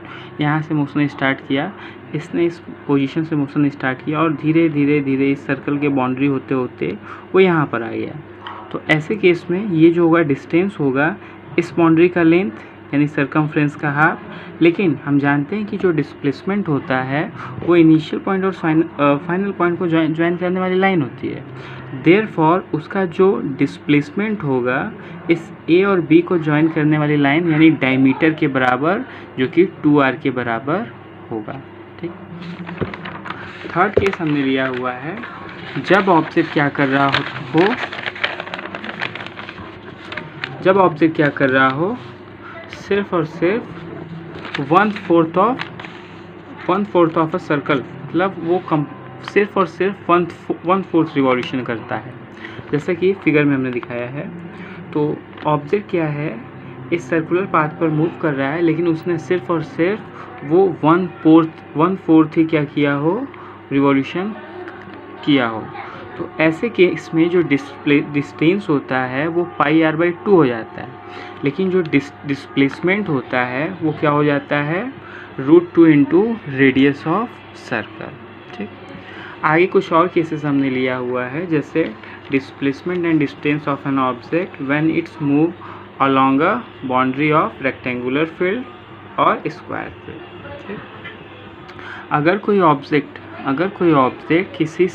यहाँ से मोशन स्टार्ट किया, इसने इस पोजीशन से मोशन स्टार्ट किया और धीरे धीरे इस सर्कल के बाउंड्री होते होते वो यहाँ पर आ गया। तो ऐसे केस में ये जो होगा डिस्टेंस होगा इस बाउंड्री का लेंथ यानी सरकमफ्रेंस का हाफ। लेकिन हम जानते हैं कि जो डिस्प्लेसमेंट होता है वो इनिशियल पॉइंट और फाइनल पॉइंट को ज्वाइन करने वाली लाइन होती है। देयरफॉर उसका जो डिस्प्लेसमेंट होगा इस A और B को ज्वाइन करने वाली लाइन यानी डायमीटर के बराबर, जो कि 2r के बराबर होगा। ठीक, थर्ड केस हमने लिया हुआ है जब ऑब्जेक्ट क्या कर रहा हो, सिर्फ और सिर्फ 1/4 ऑफ अ सर्कल, मतलब वो सिर्फ और सिर्फ 1/4 रिवॉल्यूशन करता है, जैसे कि फिगर में हमने दिखाया है। तो ऑब्जेक्ट क्या है, इस सर्कुलर पाथ पर मूव कर रहा है लेकिन उसने सिर्फ और सिर्फ वो 1/4 ही क्या किया हो, रिवॉल्यूशन किया हो। तो ऐसे केस में जो डिस्टेंस होता है वो πr/2 हो जाता है, लेकिन जो डिस्प्लेसमेंट होता है वो क्या हो जाता है, √2 इंटू रेडियस ऑफ सर्कल। ठीक, आगे कुछ और केसेस हमने लिया हुआ है, जैसे displacement and distance of an object when it's move along a boundary of rectangular field और square field। अगर कोई ऑब्जेक्ट किसी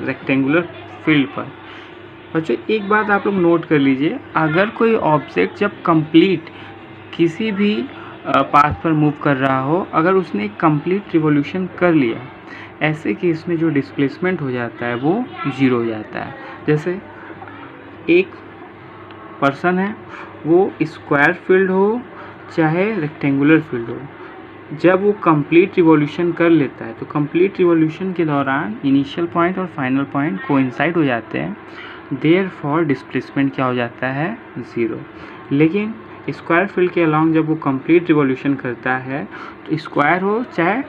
रेक्टेंगुलर फील्ड पर, बच्चों एक बात आप लोग नोट कर लीजिए, अगर कोई ऑब्जेक्ट जब कंप्लीट किसी भी पाथ पर मूव कर रहा हो, अगर उसने एक कंप्लीट रिवॉल्यूशन कर लिया, ऐसे केस में जो डिस्प्लेसमेंट हो जाता है वो 0 हो जाता है। जैसे एक पर्सन है, वो स्क्वायर फील्ड हो चाहे रेक्टेंगुलर फील्ड हो, जब वो कंप्लीट रिवॉल्यूशन कर लेता है तो कंप्लीट रिवॉल्यूशन के दौरान इनिशियल पॉइंट और फाइनल पॉइंट कोइंसाइड हो जाते हैं, देयरफॉर डिस्प्लेसमेंट क्या हो जाता है 0। लेकिन स्क्वायर फील्ड के अलॉन्ग जब वो कंप्लीट रिवॉल्यूशन करता है तो स्क्वायर हो चाहे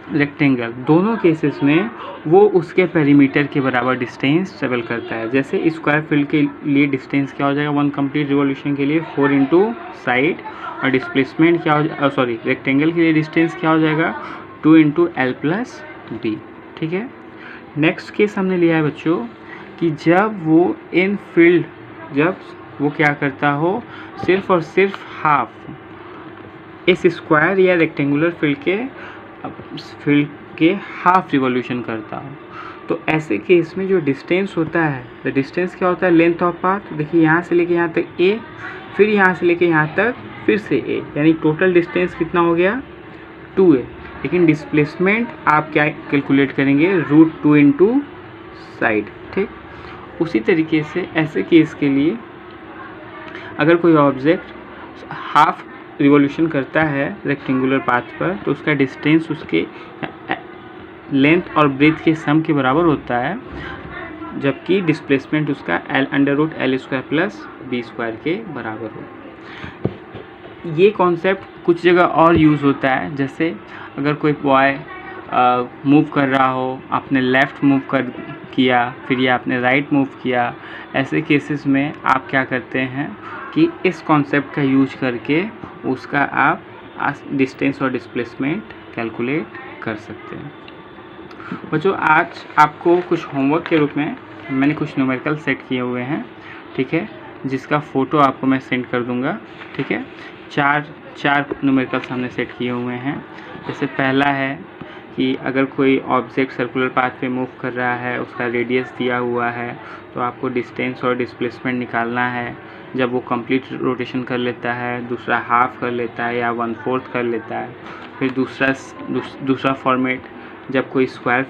रेक्टेंगल, दोनों केसेस में वो उसके पेरीमीटर के बराबर डिस्टेंस ट्रेवल करता है। जैसे स्क्वायर फील्ड के लिए डिस्टेंस क्या हो जाएगा वन कंप्लीट रिवॉल्यूशन के लिए 4 इंटू साइड, और डिस्प्लेसमेंट क्या हो रेक्टेंगल के लिए डिस्टेंस क्या हो जाएगा 2 इंटू एल प्लस बी। ठीक है, नेक्स्ट केस हमने लिया है बच्चों कि जब वो इन फील्ड, जब वो क्या करता हो, सिर्फ और सिर्फ हाफ इस स्क्वायर या रेक्टेंगुलर फील्ड के हाफ रिवॉल्यूशन करता हो, तो ऐसे केस में जो डिस्टेंस होता है, तो डिस्टेंस क्या होता है लेंथ ऑफ पाथ। देखिए यहाँ से लेके यहाँ तक ए, फिर यहाँ से लेके यहाँ तक फिर से ए, यानी टोटल डिस्टेंस कितना हो गया 2a। लेकिन डिस्प्लेसमेंट आप क्या कैलकुलेट करेंगे √2 इंटू साइड। ठीक, उसी तरीके से ऐसे केस के लिए अगर कोई ऑब्जेक्ट हाफ रिवॉल्यूशन करता है रेक्टेंगुलर पाथ पर, तो उसका डिस्टेंस उसके लेंथ और ब्रेथ के सम के बराबर होता है, जबकि डिस्प्लेसमेंट उसका L√L² प्लस b² के बराबर हो। ये कॉन्सेप्ट कुछ जगह और यूज़ होता है, जैसे अगर कोई बॉय मूव कर रहा हो, आपने लेफ़्ट मूव किया, फिर या आपने राइट मूव किया, ऐसे केसेस में आप क्या करते हैं कि इस कॉन्सेप्ट का यूज करके उसका आप डिस्टेंस और डिस्प्लेसमेंट कैलकुलेट कर सकते हैं। बच्चों आज आपको कुछ होमवर्क के रूप में मैंने कुछ न्यूमेरिकल सेट किए हुए हैं, ठीक है, जिसका फ़ोटो आपको मैं सेंड कर दूंगा। ठीक है, चार न्यूमेरिकल्स हमने सेट किए हुए हैं। जैसे पहला है कि अगर कोई ऑब्जेक्ट सर्कुलर पाथ पे मूव कर रहा है, उसका रेडियस दिया हुआ है, तो आपको डिस्टेंस और डिस्प्लेसमेंट निकालना है जब वो कंप्लीट रोटेशन कर लेता है, दूसरा हाफ कर लेता है या 1/4 कर लेता है। फिर दूसरा फॉर्मेट, जब कोई स्क्वायर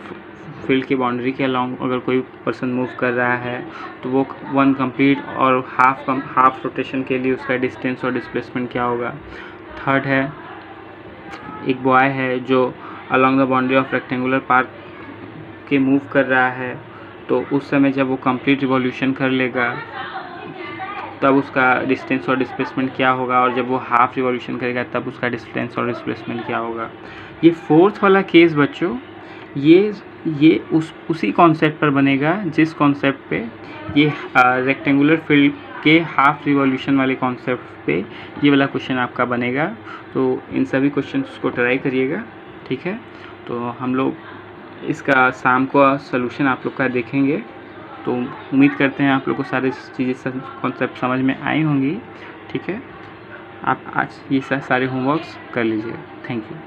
फील्ड की बाउंड्री के अलॉन्ग अगर कोई पर्सन मूव कर रहा है तो वो 1 कंप्लीट और हाफ रोटेशन के लिए उसका डिस्टेंस और डिस्प्लेसमेंट क्या होगा। थर्ड है, एक बॉय है जो along the boundary of rectangular part के मूव कर रहा है, तो उस समय जब वो कंप्लीट रिवॉल्यूशन कर लेगा तब उसका डिस्टेंस और डिस्प्लेसमेंट क्या होगा, और जब वो हाफ रिवॉल्यूशन करेगा तब उसका डिस्टेंस और डिस्प्लेसमेंट क्या होगा। ये फोर्थ वाला केस बच्चों, ये उसी कॉन्सेप्ट पर बनेगा जिस कॉन्सेप्ट पे ये रेक्टेंगुलर फील्ड के हाफ रिवॉल्यूशन वाले कॉन्सेप्ट पे ये वाला क्वेश्चन आपका बनेगा। तो इन सभी क्वेश्चंस को ट्राई करिएगा। ठीक है, तो हम लोग इसका शाम को सलूशन आप लोग का देखेंगे। तो उम्मीद करते हैं आप लोग को सारी चीज़ें कॉन्सेप्ट समझ में आई होंगी। ठीक है, आप आज ये सारे होमवर्क्स कर लीजिए। थैंक यू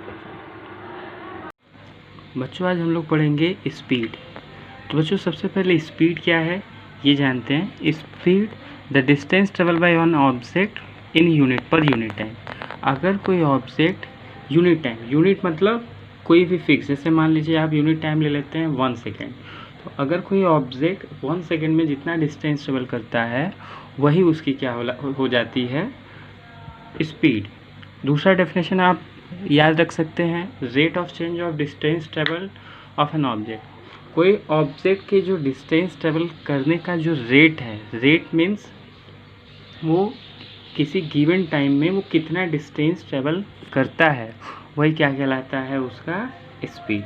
बच्चों। आज हम लोग पढ़ेंगे स्पीड। तो बच्चों सबसे पहले स्पीड क्या है ये जानते हैं। Speed the distance travel by one object in unit per unit time. अगर कोई ऑब्जेक्ट यूनिट टाइम, यूनिट मतलब कोई भी फिक्स, जैसे मान लीजिए आप यूनिट टाइम ले लेते हैं 1 सेकेंड, तो अगर कोई ऑब्जेक्ट 1 सेकेंड में जितना डिस्टेंस ट्रेवल करता है वही उसकी क्या हो जाती है स्पीड। दूसरा डेफिनेशन आप याद रख सकते हैं, rate of change of distance travel of an object. कोई ऑब्जेक्ट के जो डिस्टेंस ट्रेवल करने का जो रेट है, रेट मीन्स वो किसी गिवन टाइम में वो कितना डिस्टेंस ट्रेवल करता है, वही क्या कहलाता है उसका स्पीड।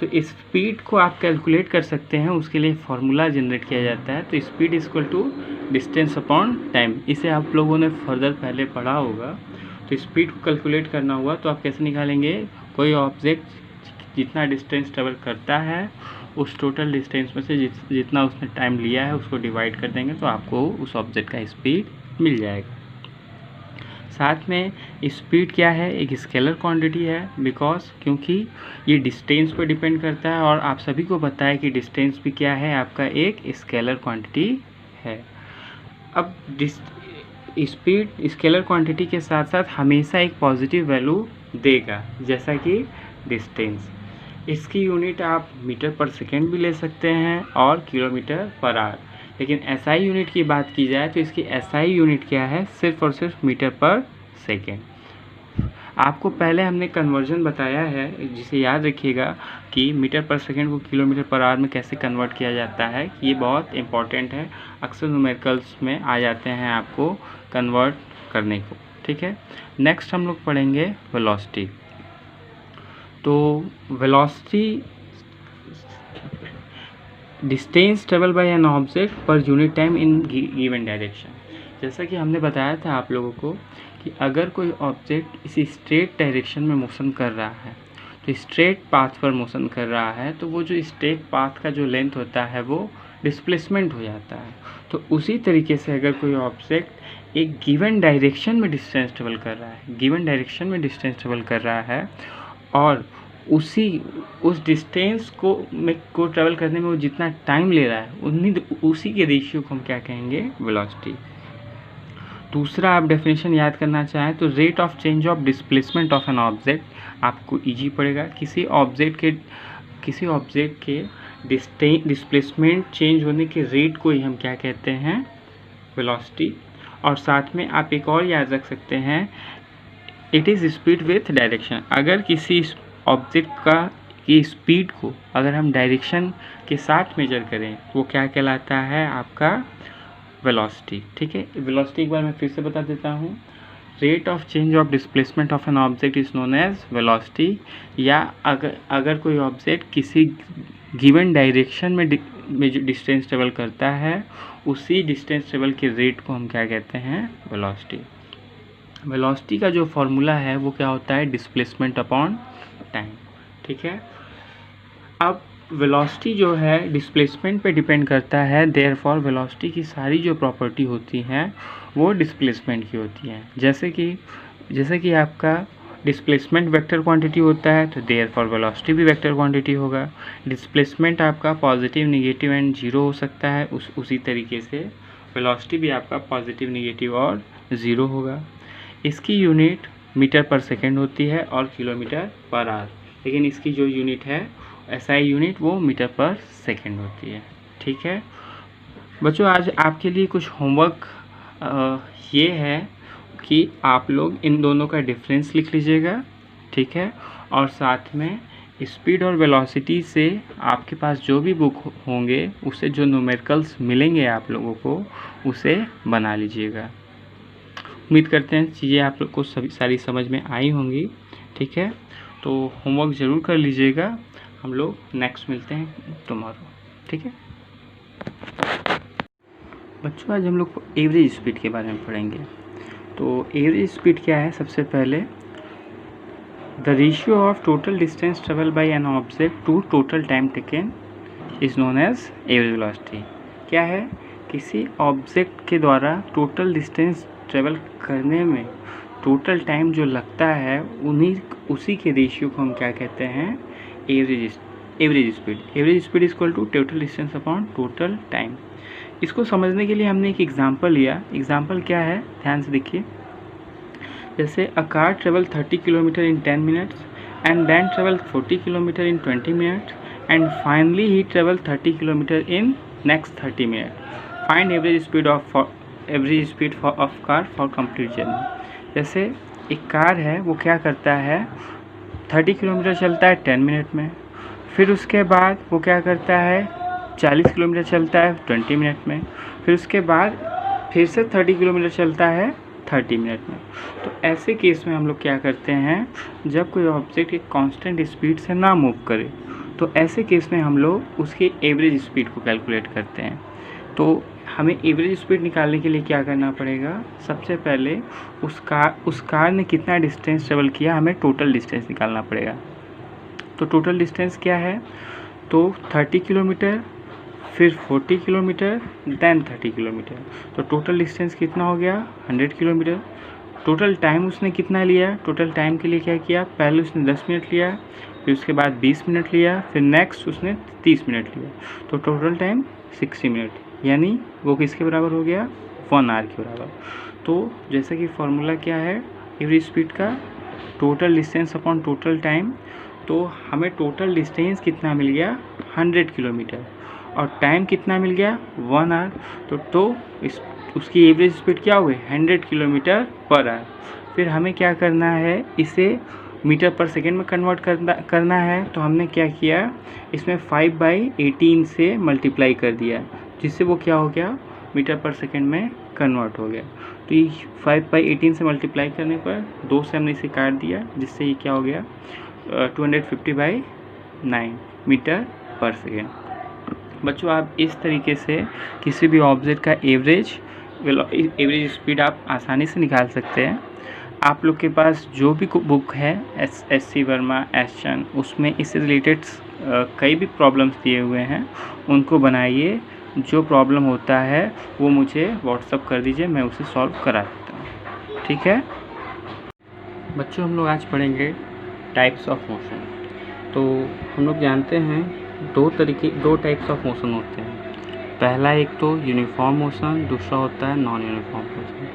तो स्पीड को आप कैलकुलेट कर सकते हैं, उसके लिए फार्मूला जनरेट किया जाता है। तो speed equal to distance upon time, इसे आप लोगों ने फर्दर पहले पढ़ा होगा। तो स्पीड को कैलकुलेट करना हुआ तो आप कैसे निकालेंगे, कोई ऑब्जेक्ट जितना डिस्टेंस ट्रेवल करता है उस टोटल डिस्टेंस में से जितना उसने टाइम लिया है उसको डिवाइड कर देंगे तो आपको उस ऑब्जेक्ट का स्पीड मिल जाएगा। साथ में स्पीड क्या है, एक स्केलर क्वांटिटी है, क्योंकि ये डिस्टेंस पर डिपेंड करता है और आप सभी को पता है कि डिस्टेंस भी क्या है, आपका एक स्केलर क्वांटिटी है। अब स्पीड स्केलर क्वांटिटी के साथ साथ हमेशा एक पॉजिटिव वैल्यू देगा, जैसा कि डिस्टेंस। इसकी यूनिट आप मीटर पर सेकेंड भी ले सकते हैं और किलोमीटर पर आवर, लेकिन SI यूनिट की बात की जाए तो इसकी SI यूनिट क्या है, सिर्फ और सिर्फ मीटर पर सेकेंड। आपको पहले हमने कन्वर्जन बताया है, जिसे याद रखिएगा कि मीटर पर सेकेंड को किलोमीटर पर आवर में कैसे कन्वर्ट किया जाता है, ये बहुत इंपॉर्टेंट है, अक्सर न्यूमेरिकल्स में आ जाते हैं आपको कन्वर्ट करने को। ठीक है, नेक्स्ट हम लोग पढ़ेंगे वेलोसिटी। तो velocity distance travel by an object per unit time in given direction. जैसा कि हमने बताया था आप लोगों को कि अगर कोई ऑब्जेक्ट इसी स्ट्रेट डायरेक्शन में मोशन कर रहा है, तो स्ट्रेट पाथ पर मोशन कर रहा है, तो वो जो स्ट्रेट पाथ का जो लेंथ होता है वो डिस्प्लेसमेंट हो जाता है। तो उसी तरीके से अगर कोई ऑब्जेक्ट एक गिवन डायरेक्शन में डिस्टेंस ट्रेवल कर रहा है, और उस डिस्टेंस को ट्रेवल करने में वो जितना टाइम ले रहा है, उसी के रेशियो को हम क्या कहेंगे, वेलोसिटी। दूसरा आप डेफिनेशन याद करना चाहें तो rate of change of displacement of an object, आपको इजी पड़ेगा। किसी ऑब्जेक्ट के डिस्प्लेसमेंट चेंज होने के रेट को ही हम क्या कहते हैं, वेलोसिटी। और साथ में आप एक और याद रख सकते हैं, it is speed with direction. अगर किसी ऑब्जेक्ट की स्पीड को अगर हम डायरेक्शन के साथ मेजर करें वो क्या कहलाता है, आपका वेलोसिटी। ठीक है, वेलोसिटी एक बार मैं फिर से बता देता हूँ, rate of change of displacement of an object is known as velocity. या अगर कोई ऑब्जेक्ट किसी गिवन डायरेक्शन में जो डिस्टेंस ट्रेवल करता है, उसी डिस्टेंस ट्रेवल के रेट को हम क्या कहते हैं, वेलोसिटी। वेलोसिटी का जो फॉर्मूला है वो क्या होता है, डिस्प्लेसमेंट अपॉन टाइम। ठीक है, अब वेलोसिटी जो है डिस्प्लेसमेंट पे डिपेंड करता है, देयरफॉर वेलोसिटी की सारी जो प्रॉपर्टी होती हैं वो डिस्प्लेसमेंट की होती हैं। जैसे कि आपका डिस्प्लेसमेंट वेक्टर क्वांटिटी होता है, तो देयरफॉर वेलोसिटी भी वेक्टर क्वांटिटी होगा। डिस्प्लेसमेंट आपका पॉजिटिव, नेगेटिव एंड जीरो हो सकता है, उसी तरीके से वेलोसिटी भी आपका पॉजिटिव, नेगेटिव और ज़ीरो होगा। इसकी यूनिट मीटर पर सेकेंड होती है और किलोमीटर पर आवर, लेकिन इसकी जो यूनिट है SI यूनिट वो मीटर पर सेकेंड होती है। ठीक है बच्चों, आज आपके लिए कुछ होमवर्क ये है कि आप लोग इन दोनों का डिफरेंस लिख लीजिएगा। ठीक है, और साथ में स्पीड और वेलोसिटी से आपके पास जो भी बुक होंगे उससे जो न्यूमेरिकल्स मिलेंगे आप लोगों को, उसे बना लीजिएगा। उम्मीद करते हैं चीज़ें आप लोग को सारी समझ में आई होंगी। ठीक है, तो होमवर्क ज़रूर कर लीजिएगा। हम लोग नेक्स्ट मिलते हैं टुमारो। ठीक है बच्चों, आज हम लोग एवरेज स्पीड के बारे में पढ़ेंगे। तो एवरेज स्पीड क्या है, सबसे पहले the ratio of total distance travel by an object to total time taken is known as average velocity. क्या है, किसी ऑब्जेक्ट के द्वारा टोटल डिस्टेंस ट्रेवल करने में टोटल टाइम जो लगता है उसी के रेशियो को हम क्या कहते हैं, average speed. Average speed is equal to total distance upon total time. इसको समझने के लिए हमने एक एग्जांपल लिया। एग्जांपल क्या है, ध्यान से देखिए। जैसे a car travel 30 kilometre in 10 minutes and then travel 40 kilometre in 20 minutes and finally he travel 30 kilometre in next 30 minute. Find average speed of car for complete journey. जैसे एक कार है, वो क्या करता है, 30 किलोमीटर चलता है 10 मिनट में, फिर उसके बाद वो क्या करता है, 40 किलोमीटर चलता है 20 मिनट में, फिर उसके बाद फिर से 30 किलोमीटर चलता है 30 मिनट में। तो ऐसे केस में हम लोग क्या करते हैं, जब कोई ऑब्जेक्ट एक कांस्टेंट स्पीड से ना मूव करे, तो ऐसे केस में हम लोग उसकी एवरेज स्पीड को कैलकुलेट करते हैं। तो हमें एवरेज स्पीड निकालने के लिए क्या करना पड़ेगा, सबसे पहले उस कार ने कितना डिस्टेंस ट्रेवल किया, हमें टोटल डिस्टेंस निकालना पड़ेगा। तो टोटल डिस्टेंस क्या है, तो 30 किलोमीटर, फिर 40 किलोमीटर, देन 30 किलोमीटर। तो टोटल डिस्टेंस कितना हो गया, 100 किलोमीटर। टोटल टाइम उसने कितना लिया, टोटल टाइम के लिए क्या किया, पहले उसने 10 मिनट लिया, फिर उसके बाद 20 मिनट लिया, फिर नेक्स्ट उसने 30 मिनट लिया। तो टोटल टाइम 60 मिनट, यानी वो किसके बराबर हो गया, 1 आवर के बराबर। तो जैसे कि फॉर्मूला क्या है एवरेज स्पीड का, total distance upon total time. तो हमें टोटल डिस्टेंस कितना मिल गया, 100 किलोमीटर, और टाइम कितना मिल गया, 1 आवर। तो इस उसकी एवरेज स्पीड क्या हो गई, 100 किलोमीटर पर आवर। फिर हमें क्या करना है, इसे मीटर पर सेकेंड में कन्वर्ट करना है। तो हमने क्या किया, इसमें 5/18 से मल्टीप्लाई कर दिया, जिससे वो क्या हो गया, मीटर पर सेकेंड में कन्वर्ट हो गया। तो ये 5/18 से मल्टीप्लाई करने पर 2 से हमने इसे काट दिया, जिससे ये क्या हो गया, 250/9 मीटर पर सेकेंड। बच्चों आप इस तरीके से किसी भी ऑब्जेक्ट का एवरेज स्पीड आप आसानी से निकाल सकते हैं। आप लोग के पास जो भी बुक है एस.सी. वर्मा, एस चंद, उसमें इससे रिलेटेड कई भी प्रॉब्लम्स दिए हुए हैं, उनको बनाइए। जो प्रॉब्लम होता है वो मुझे व्हाट्सअप कर दीजिए, मैं उसे सॉल्व करा देता हूँ, ठीक है। बच्चों हम लोग आज पढ़ेंगे टाइप्स ऑफ मोशन। तो हम लोग जानते हैं दो टाइप्स ऑफ मोशन होते हैं। पहला एक तो यूनिफॉर्म मोशन, दूसरा होता है नॉन यूनिफॉर्म मोशन।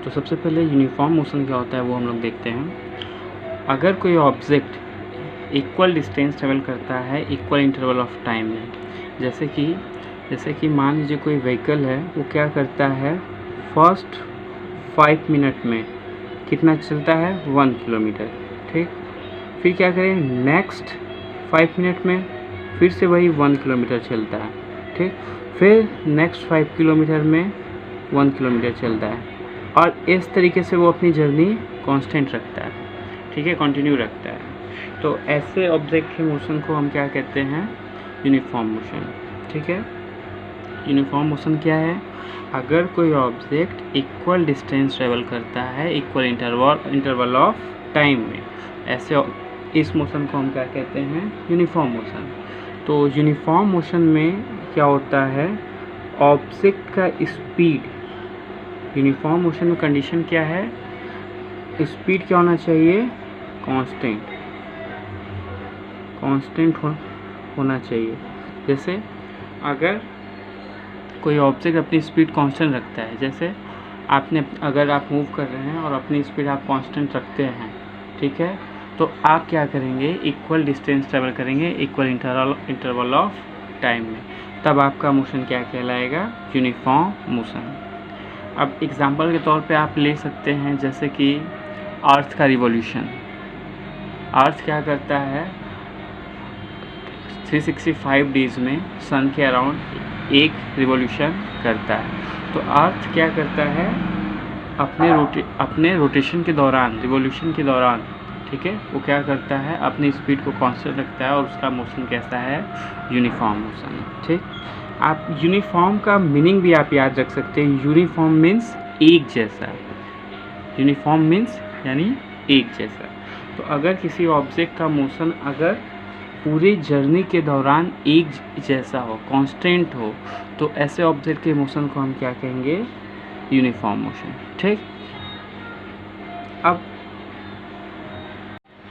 तो सबसे पहले यूनिफॉर्म मोशन क्या होता है वो हम लोग देखते हैं। अगर कोई ऑब्जेक्ट इक्वल डिस्टेंस ट्रेवल करता है इक्वल इंटरवल ऑफ टाइम में, जैसे कि मान लीजिए कोई व्हीकल है, वो क्या करता है, फर्स्ट 5 मिनट में कितना चलता है, 1 किलोमीटर, ठीक। फिर क्या करें, नेक्स्ट 5 मिनट में फिर से वही 1 किलोमीटर चलता है, ठीक। फिर नेक्स्ट 5 किलोमीटर में 1 किलोमीटर चलता है, और इस तरीके से वो अपनी जर्नी कांस्टेंट रखता है, ठीक है, कंटिन्यू रखता है। तो ऐसे ऑब्जेक्ट के मोशन को हम क्या कहते हैं, यूनिफॉर्म मोशन, ठीक है। यूनिफॉर्म मोशन क्या है, अगर कोई ऑब्जेक्ट इक्वल डिस्टेंस ट्रेवल करता है इक्वल इंटरवल ऑफ टाइम में, ऐसे इस मोशन को हम क्या कहते हैं, यूनिफॉर्म मोशन। तो यूनिफॉर्म मोशन में क्या होता है, ऑब्जेक्ट का स्पीड, यूनिफॉर्म मोशन में कंडीशन क्या है, स्पीड क्या होना चाहिए, कांस्टेंट होना चाहिए। जैसे अगर कोई ऑब्जेक्ट अपनी स्पीड कांस्टेंट रखता है, जैसे अगर आप मूव कर रहे हैं और अपनी स्पीड आप कांस्टेंट रखते हैं, ठीक है, तो आप क्या करेंगे, इक्वल डिस्टेंस ट्रेवल करेंगे इक्वल इंटरवल ऑफ टाइम में, तब आपका मोशन क्या कहलाएगा, यूनिफॉर्म मोशन। अब एग्जांपल के तौर पे आप ले सकते हैं, जैसे कि अर्थ का रिवॉल्यूशन। अर्थ क्या करता है, 365 डेज में सन के अराउंड एक रिवॉल्यूशन करता है। तो अर्थ क्या करता है, अपने रोटेशन के दौरान, रिवॉल्यूशन के दौरान, ठीक है, वो क्या करता है, अपनी स्पीड को कांस्टेंट रखता है, और उसका मोशन कैसा है, यूनिफॉर्म मोशन, ठीक। आप यूनिफॉर्म का मीनिंग भी आप याद रख सकते हैं, यूनिफॉर्म मीन्स एक जैसा, यूनिफॉर्म मीन्स यानी एक जैसा। तो अगर किसी ऑब्जेक्ट का मोशन अगर पूरी जर्नी के दौरान एक जैसा हो, कांस्टेंट हो, तो ऐसे ऑब्जेक्ट के मोशन को हम क्या कहेंगे, यूनिफॉर्म मोशन, ठीक। अब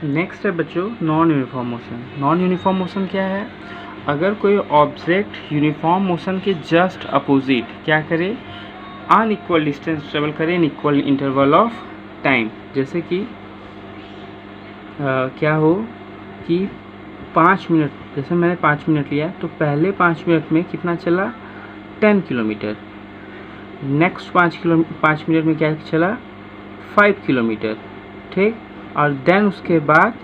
नेक्स्ट है बच्चों non uniform motion. Non uniform motion क्या है, अगर कोई ऑब्जेक्ट यूनिफॉर्म मोशन के जस्ट अपोजिट क्या करे, अनइक्वल डिस्टेंस ट्रेवल करे in equal interval of time. जैसे कि क्या हो कि 5 मिनट, जैसे मैंने 5 मिनट लिया, तो पहले 5 मिनट में कितना चला, 10 किलोमीटर। नेक्स्ट 5 मिनट में क्या चला, 5 किलोमीटर, ठीक। और देन उसके बाद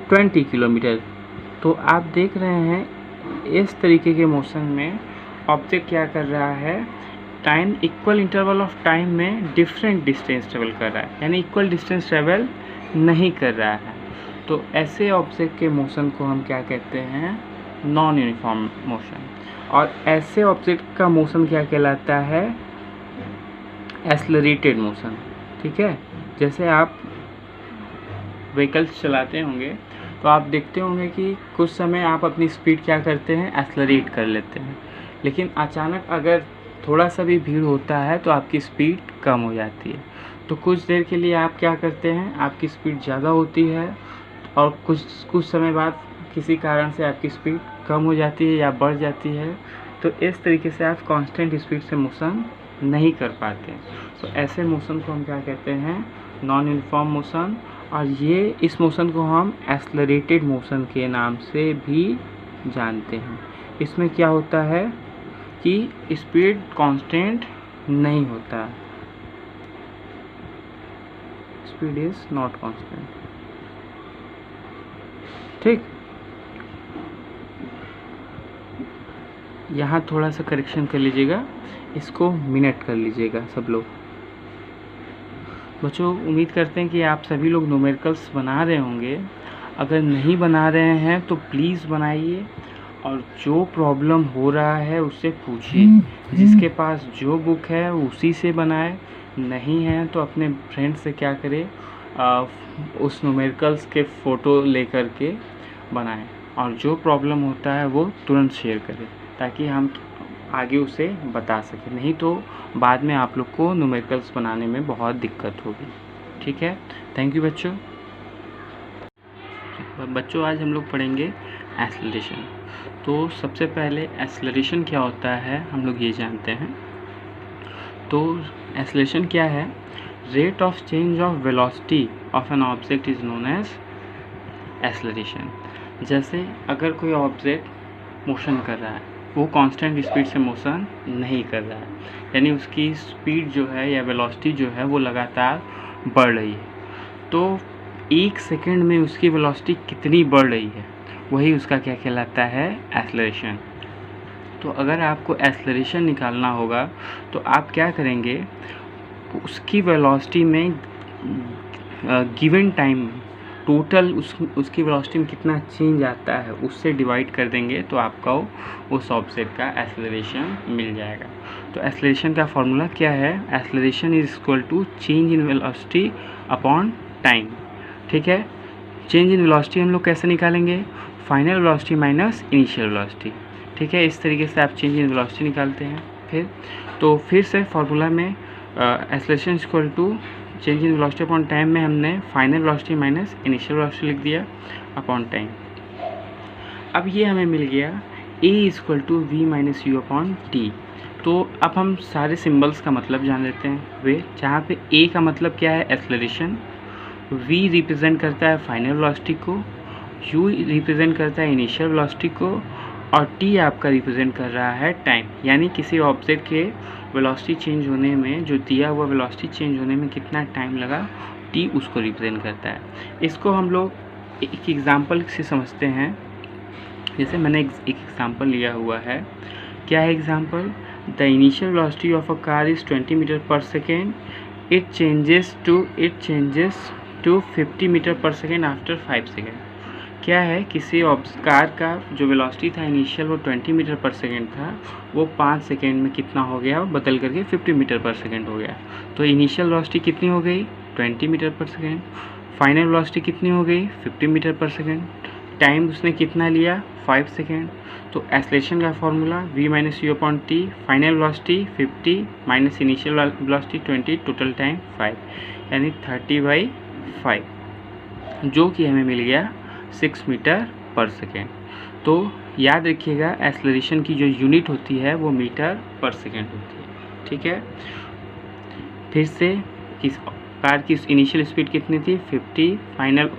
20 किलोमीटर। तो आप देख रहे हैं इस तरीके के मोशन में ऑब्जेक्ट क्या कर रहा है, time equal interval of time में डिफरेंट डिस्टेंस ट्रेवल कर रहा है, यानी इक्वल डिस्टेंस ट्रेवल नहीं कर रहा है। तो ऐसे ऑब्जेक्ट के मोशन को हम क्या कहते हैं, नॉन यूनिफॉर्म मोशन। और ऐसे ऑब्जेक्ट का मोशन क्या कहलाता है, एक्सेलरेटेड मोशन, ठीक है। जैसे आप व्हीकल्स चलाते होंगे तो आप देखते होंगे कि कुछ समय आप अपनी स्पीड क्या करते हैं, एक्सेलरेट कर लेते हैं, लेकिन अचानक अगर थोड़ा सा भी भीड़ होता है तो आपकी स्पीड कम हो जाती है। तो कुछ देर के लिए आप क्या करते हैं, आपकी स्पीड ज़्यादा होती है और कुछ समय बाद किसी कारण से आपकी स्पीड कम हो जाती है या बढ़ जाती है। तो इस तरीके से आप कांस्टेंट स्पीड से मोशन नहीं कर पाते। तो ऐसे मोशन को हम क्या कहते हैं, नॉन यूनिफॉर्म मोशन। और ये इस मोशन को हम एक्सेलरेटेड मोशन के नाम से भी जानते हैं। इसमें क्या होता है कि स्पीड कांस्टेंट नहीं होता, स्पीड इज नॉट कांस्टेंट। ठीक, यहाँ थोड़ा सा करेक्शन कर लीजिएगा, इसको मिनट कर लीजिएगा सब लोग। बच्चों, उम्मीद करते हैं कि आप सभी लोग न्यूमेरिकल्स बना रहे होंगे। अगर नहीं बना रहे हैं तो प्लीज़ बनाइए, और जो प्रॉब्लम हो रहा है उससे पूछिए। जिसके पास जो बुक है उसी से बनाए, नहीं है तो अपने फ्रेंड से क्या करें, उस न्यूमेरिकल्स के फ़ोटो लेकर के बनाएं, और जो प्रॉब्लम होता है वो तुरंत शेयर करें ताकि हम आगे उसे बता सकें। नहीं तो बाद में आप लोग को न्यूमेरिकल्स बनाने में बहुत दिक्कत होगी। ठीक है, थैंक यू बच्चों। बच्चों, आज हम लोग पढ़ेंगे एक्सेलरेशन। तो सबसे पहले एक्सेलरेशन क्या होता है हम लोग ये जानते हैं। तो एक्सेलरेशन क्या है, rate of change of velocity of an object is known as acceleration. जैसे अगर कोई ऑब्जेक्ट मोशन कर रहा है, वो कांस्टेंट स्पीड से मोशन नहीं कर रहा है, यानी उसकी स्पीड जो है या वेलोसिटी जो है वो लगातार बढ़ रही है, तो 1 सेकंड में उसकी वेलोसिटी कितनी बढ़ रही है, वही उसका क्या कहलाता है, एक्सेलरेशन। तो अगर आपको एक्सेलरेशन निकालना होगा तो आप क्या करेंगे, उसकी वेलोसिटी में गिवन टाइम टोटल उसकी वेलोसिटी में कितना चेंज आता है उससे डिवाइड कर देंगे, तो आपको उस ऑब्जेक्ट का एक्सेलरेशन मिल जाएगा। तो एक्सेलरेशन का फॉर्मूला क्या है, acceleration is equal to change in velocity upon time. ठीक है, चेंज इन वेलोसिटी हम लोग कैसे निकालेंगे, final velocity minus initial velocity. ठीक है, इस तरीके से आप चेंज इन वेलोसिटी निकालते हैं। फिर से फार्मूला में acceleration equal to change in velocity upon time में हमने final velocity minus initial velocity लिख दिया अपॉन टाइम। अब ये हमें मिल गया a equal to v minus u upon t. तो अब हम सारे सिंबल्स का मतलब जान लेते हैं। वे जहाँ पे a का मतलब क्या है, एक्सेलरेशन, v रिप्रेजेंट करता है फाइनल वेलोसिटी को, u रिप्रेजेंट करता है इनिशियल वेलोसिटी को, और t आपका रिप्रेजेंट कर रहा है टाइम, यानी किसी ऑब्जेक्ट के वेलोसिटी चेंज होने में, जो दिया हुआ वेलोसिटी चेंज होने में कितना टाइम लगा, t उसको रिप्रेजेंट करता है। इसको हम लोग एक एग्जांपल से समझते हैं। जैसे मैंने एक एग्जांपल लिया हुआ है। क्या है example, the initial velocity of a car is 20 metre पर second, it changes to 50 metre पर सेकेंड आफ्टर 5 सेकेंड। क्या है, किसी कार का जो वेलोसिटी था इनिशियल वो 20 मीटर पर सेकेंड था, वो 5 सेकेंड में कितना हो गया, बदल करके 50 मीटर पर सेकेंड हो गया। तो इनिशियल वेलोसिटी कितनी हो गई, 20 मीटर पर सेकेंड, फाइनल वेलोसिटी कितनी हो गई, 50 मीटर पर सेकेंड, टाइम उसने कितना लिया, 5 सेकेंड। तो एक्सेलरेशन का formula v minus u upon T, final velocity 50 minus initial velocity 20, total time 5, यानी 30/5, जो कि हमें मिल गया 6 मीटर पर सेकेंड। तो याद रखिएगा, एक्सेलरेशन की जो यूनिट होती है वो मीटर पर सेकेंड होती है। ठीक है, फिर से कार की इनिशियल स्पीड कितनी थी, 50, फाइनल